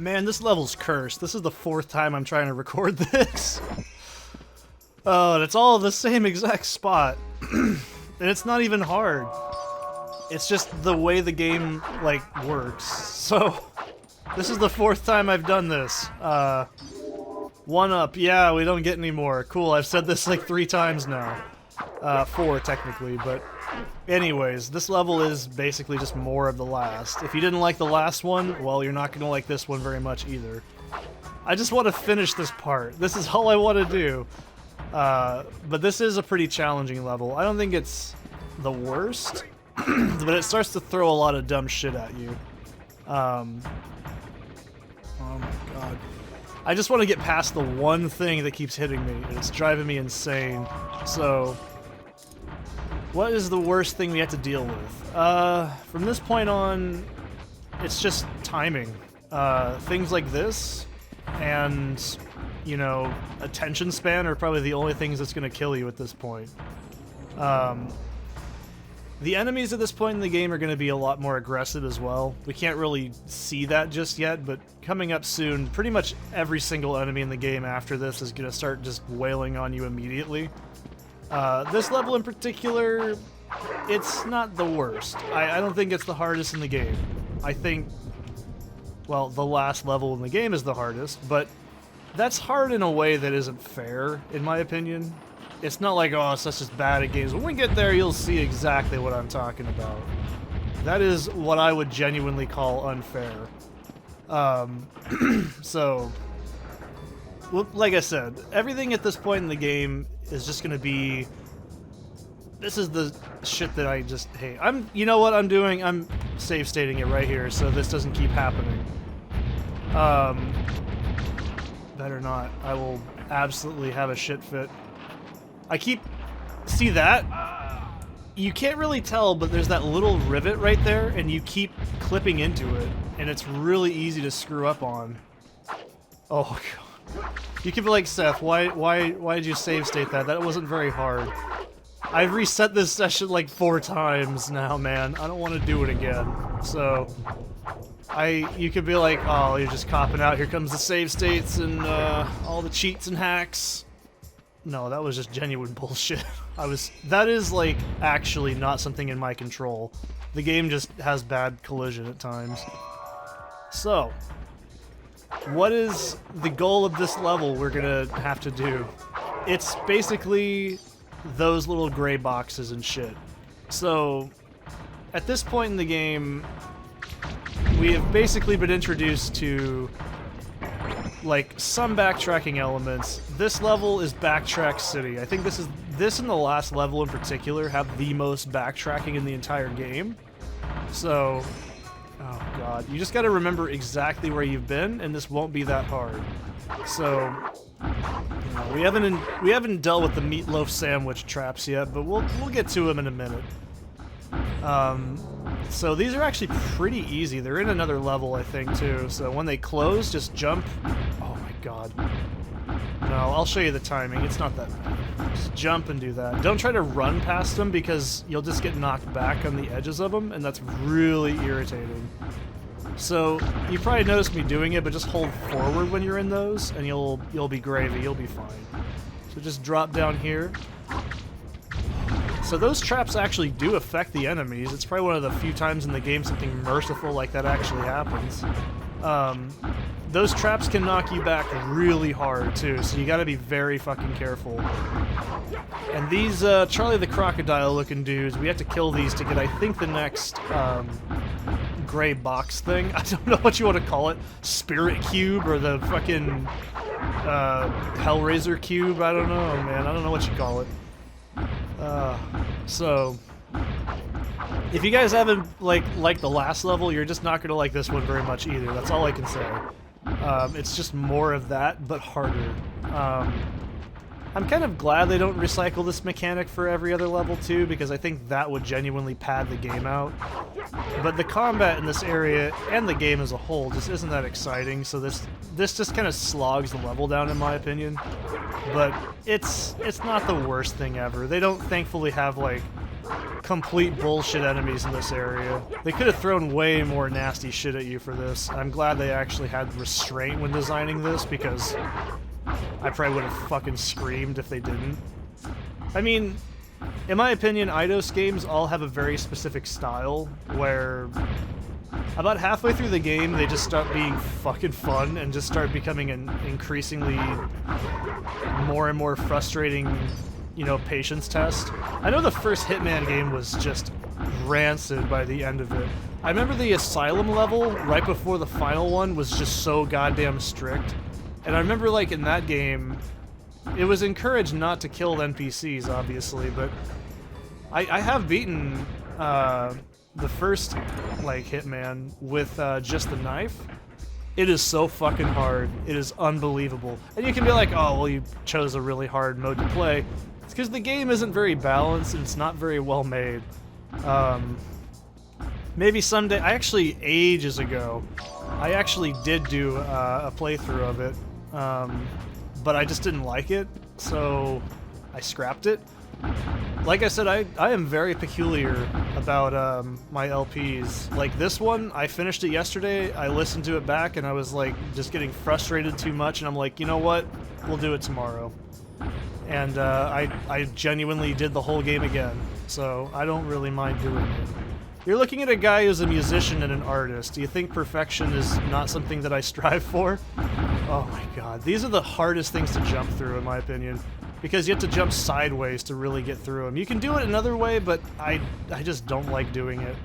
Man, this level's cursed. This is the 4th time I'm trying to record this. Oh, and it's all the same exact spot. And it's not even hard. It's just the way the game, like, works. So, this is the 4th time I've done this. 1 up. Yeah, we don't get any more. Cool, I've said this like 3 times now. 4 technically, but anyways, this level is basically just more of the last. If you didn't like the last one, well, you're not going to like this one very much either. I just want to finish this part. This is all I want to do. But this is a pretty challenging level. I don't think it's the worst, but it starts to throw a lot of dumb shit at you. Oh my god. I just want to get past the one thing that keeps hitting me, and it's driving me insane. So, what is the worst thing we have to deal with? From this point on, it's just timing. Things like this, and, you know, attention span are probably the only things that's going to kill you at this point. The enemies at this point in the game are going to be a lot more aggressive as well. We can't really see that just yet, but coming up soon, pretty much every single enemy in the game after this is going to start just wailing on you immediately. This level in particular, it's not the worst. I don't think it's the hardest in the game. I think, well, the last level in the game is the hardest, but that's hard in a way that isn't fair, in my opinion. It's not like, oh, it's just bad at games. When we get there, you'll see exactly what I'm talking about. That is what I would genuinely call unfair. So, well, like I said, everything at this point in the game is just going to be... This is the shit that I just hate. You know what I'm doing? I'm save stating it right here so this doesn't keep happening. Better not. I will absolutely have a shit fit. See that? You can't really tell, but there's that little rivet right there, and you keep clipping into it, and it's really easy to screw up on. Oh god. You could be like, Seth, why did you save state that? That wasn't very hard. I've reset this session like 4 times now, man. I don't want to do it again. So, you could be like, oh, you're just copping out. Here comes the save states and all the cheats and hacks. No, that was just genuine bullshit. That is, like, actually not something in my control. The game just has bad collision at times. So, what is the goal of this level we're gonna have to do? It's basically those little gray boxes and shit. So, at this point in the game, we have basically been introduced to like some backtracking elements. This level is Backtrack City. I think this and the last level in particular have the most backtracking in the entire game. So, oh god, you just gotta remember exactly where you've been, and this won't be that hard. So, you know, we haven't dealt with the meatloaf sandwich traps yet, but we'll get to them in a minute. So these are actually pretty easy. They're in another level, I think, too. So when they close, just jump. Oh my god. No, I'll show you the timing. It's not that bad. Just jump and do that. Don't try to run past them because you'll just get knocked back on the edges of them, and that's really irritating. So you probably noticed me doing it, but just hold forward when you're in those, and you'll be gravy. You'll be fine. So just drop down here. So those traps actually do affect the enemies. It's probably one of the few times in the game something merciful like that actually happens. Those traps can knock you back really hard too, so you gotta be very fucking careful. And these Charlie the Crocodile looking dudes, we have to kill these to get, I think, the next gray box thing. I don't know what you want to call it. Spirit Cube or the fucking Hellraiser Cube? I don't know, man. I don't know what you call it. So, if you guys haven't liked the last level, you're just not gonna like this one very much either. That's all I can say. It's just more of that, but harder. I'm kind of glad they don't recycle this mechanic for every other level too, because I think that would genuinely pad the game out. But the combat in this area, and the game as a whole, just isn't that exciting, so this just kind of slogs the level down in my opinion. But it's not the worst thing ever. They don't thankfully have like complete bullshit enemies in this area. They could have thrown way more nasty shit at you for this. I'm glad they actually had restraint when designing this, because I probably would have fucking screamed if they didn't. I mean, in my opinion, Eidos games all have a very specific style, where about halfway through the game they just start being fucking fun and just start becoming an increasingly more and more frustrating, you know, patience test. I know the first Hitman game was just rancid by the end of it. I remember the Asylum level right before the final one was just so goddamn strict. And I remember, like, in that game, it was encouraged not to kill NPCs, obviously, but I have beaten the first, like, Hitman with just the knife. It is so fucking hard. It is unbelievable. And you can be like, oh, well, you chose a really hard mode to play. It's because the game isn't very balanced and it's not very well made. Maybe someday, actually, ages ago, I actually did do a playthrough of it, but I just didn't like it, so I scrapped it. Like I said, I am very peculiar about my LPs. Like this one, I finished it yesterday, I listened to it back, and I was like just getting frustrated too much, and I'm like, you know what, we'll do it tomorrow. And I genuinely did the whole game again, so I don't really mind doing it. You're looking at a guy who's a musician and an artist. Do you think perfection is not something that I strive for? Oh my god, these are the hardest things to jump through, in my opinion. Because you have to jump sideways to really get through them. You can do it another way, but I just don't like doing it.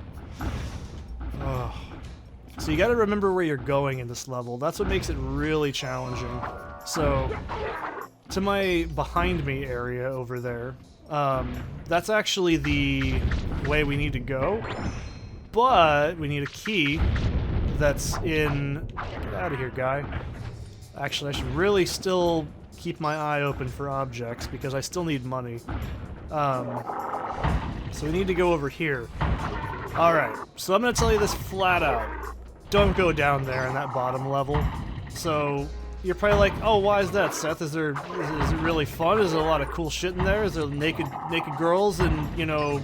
Ugh. So you gotta remember where you're going in this level. That's what makes it really challenging. So, to my behind me area over there, that's actually the way we need to go. But we need a key that's in... Get out of here, guy. Actually, I should really still keep my eye open for objects, because I still need money. So we need to go over here. Alright, so I'm going to tell you this flat out. Don't go down there in that bottom level. So, you're probably like, oh, why is that, Seth? Is it really fun? Is there a lot of cool shit in there? Is there naked girls and, you know...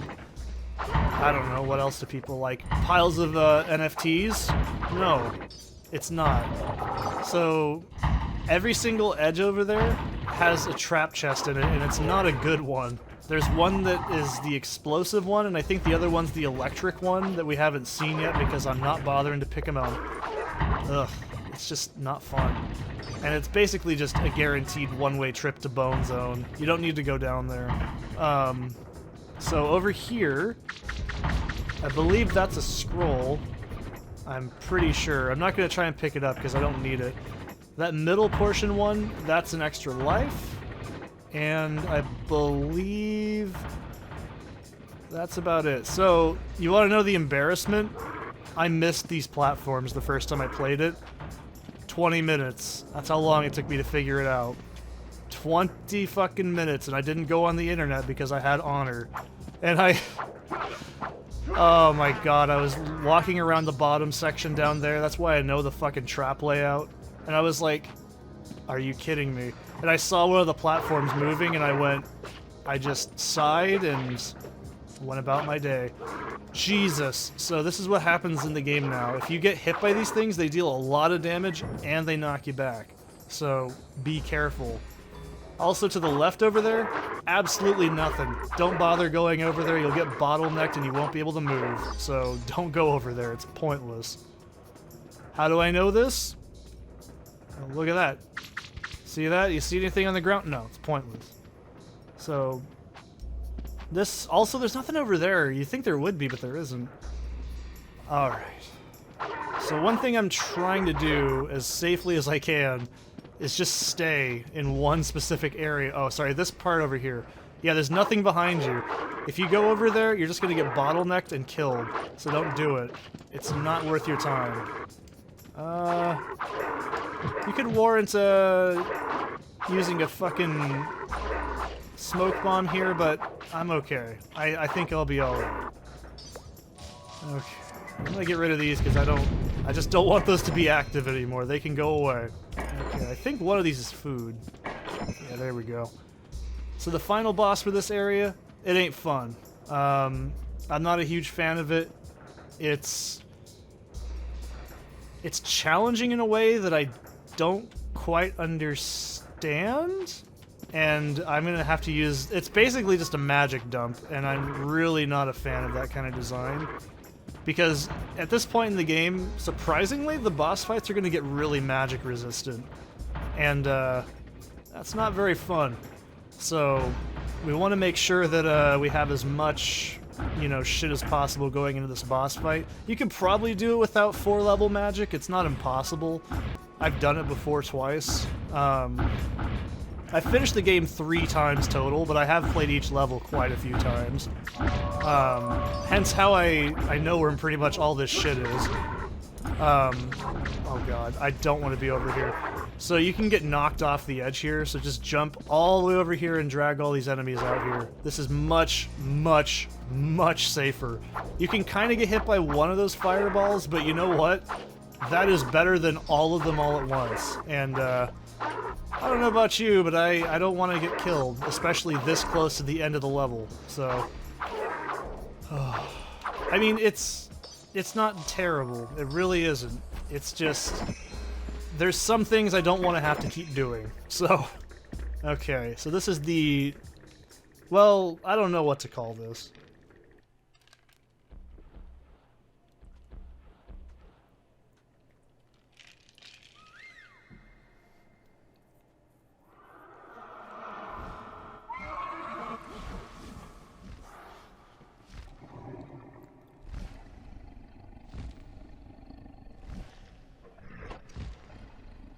I don't know, what else do people like? Piles of NFTs? No, it's not. So... every single edge over there has a trap chest in it, and it's not a good one. There's one that is the explosive one, and I think the other one's the electric one that we haven't seen yet because I'm not bothering to pick them out. Ugh, it's just not fun. And it's basically just a guaranteed one-way trip to Bone Zone. You don't need to go down there. So over here, I believe that's a scroll. I'm pretty sure. I'm not going to try and pick it up because I don't need it. That middle portion one, that's an extra life, and I believe that's about it. So, you want to know the embarrassment? I missed these platforms the first time I played it. 20 minutes. That's how long it took me to figure it out. 20 fucking minutes, and I didn't go on the internet because I had Honor. And oh my god, I was walking around the bottom section down there. That's why I know the fucking trap layout. And I was like, are you kidding me? And I saw one of the platforms moving, and I just sighed and went about my day. Jesus. So this is what happens in the game now. If you get hit by these things, they deal a lot of damage, and they knock you back. So be careful. Also to the left over there, absolutely nothing. Don't bother going over there, you'll get bottlenecked and you won't be able to move. So don't go over there, it's pointless. How do I know this? Oh, look at that. See that? You see anything on the ground? No, it's pointless. So, this... Also, there's nothing over there. You'd think there would be, but there isn't. Alright. So one thing I'm trying to do as safely as I can is just stay in one specific area. Oh, sorry, this part over here. Yeah, there's nothing behind you. If you go over there, you're just gonna get bottlenecked and killed. So don't do it. It's not worth your time. You could warrant using a fucking smoke bomb here, but I'm okay. I think I'll be alright. Okay. I'm gonna get rid of these because I just don't want those to be active anymore. They can go away. Okay, I think one of these is food. Yeah, there we go. So the final boss for this area, it ain't fun. I'm not a huge fan of it. It's challenging in a way that I don't quite understand, and I'm gonna have to use... It's basically just a magic dump, and I'm really not a fan of that kind of design. Because at this point in the game, surprisingly, the boss fights are gonna get really magic resistant. And that's not very fun. So we want to make sure that we have as much, you know, shit as possible going into this boss fight. You can probably do it without 4-level magic. It's not impossible. I've done it before twice. I finished the game 3 times total, but I have played each level quite a few times. Hence how I know where pretty much all this shit is. Oh god, I don't want to be over here. So you can get knocked off the edge here, so just jump all the way over here and drag all these enemies out here. This is much, much, much safer. You can kind of get hit by one of those fireballs, but you know what? That is better than all of them all at once. And, I don't know about you, but I don't want to get killed, especially this close to the end of the level, so... I mean, it's not terrible. It really isn't. It's just... There's some things I don't want to have to keep doing. So, okay. So this is the... Well, I don't know what to call this.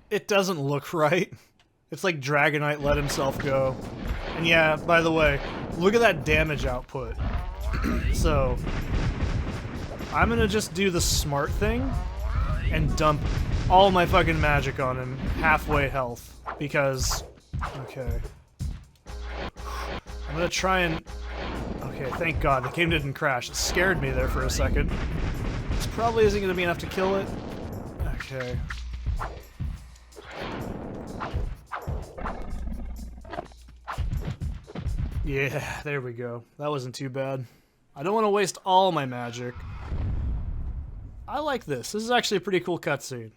It doesn't look right. It's like Dragonite let himself go. And yeah, by the way, look at that damage output. So, I'm gonna just do the smart thing and dump all my fucking magic on him, halfway health, because... Okay. I'm gonna try and... Okay, thank God, the game didn't crash. It scared me there for a second. This probably isn't gonna be enough to kill it. Okay. Yeah, there we go. That wasn't too bad. I don't want to waste all my magic. I like this. This is actually a pretty cool cutscene.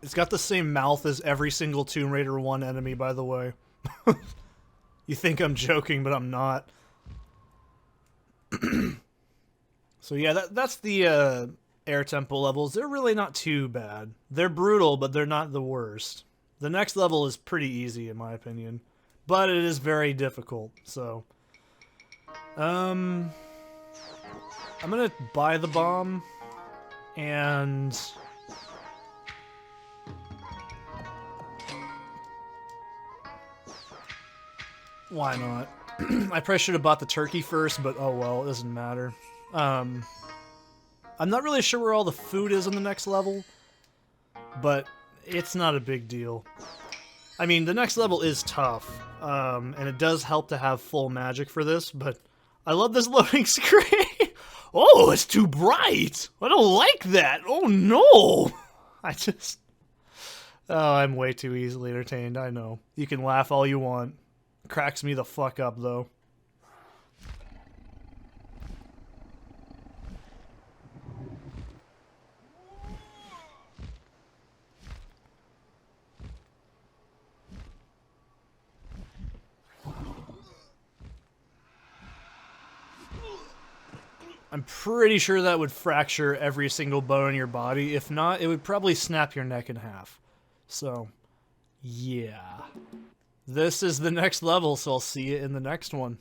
It's got the same mouth as every single Tomb Raider 1 enemy, by the way. You think I'm joking, but I'm not. So yeah, that's the air temple levels. They're really not too bad. They're brutal, but they're not the worst. The next level is pretty easy, in my opinion. But it is very difficult, so... I'm gonna buy the bomb, and... Why not? I probably should have bought the turkey first, but oh well, it doesn't matter. I'm not really sure where all the food is on the next level, but it's not a big deal. I mean, the next level is tough, and it does help to have full magic for this, but I love this loading screen! Oh, it's too bright! I don't like that! Oh no! Oh, I'm way too easily entertained, I know. You can laugh all you want. Cracks me the fuck up, though. I'm pretty sure that would fracture every single bone in your body. If not, it would probably snap your neck in half. So, yeah. This is the next level, so I'll see you in the next one.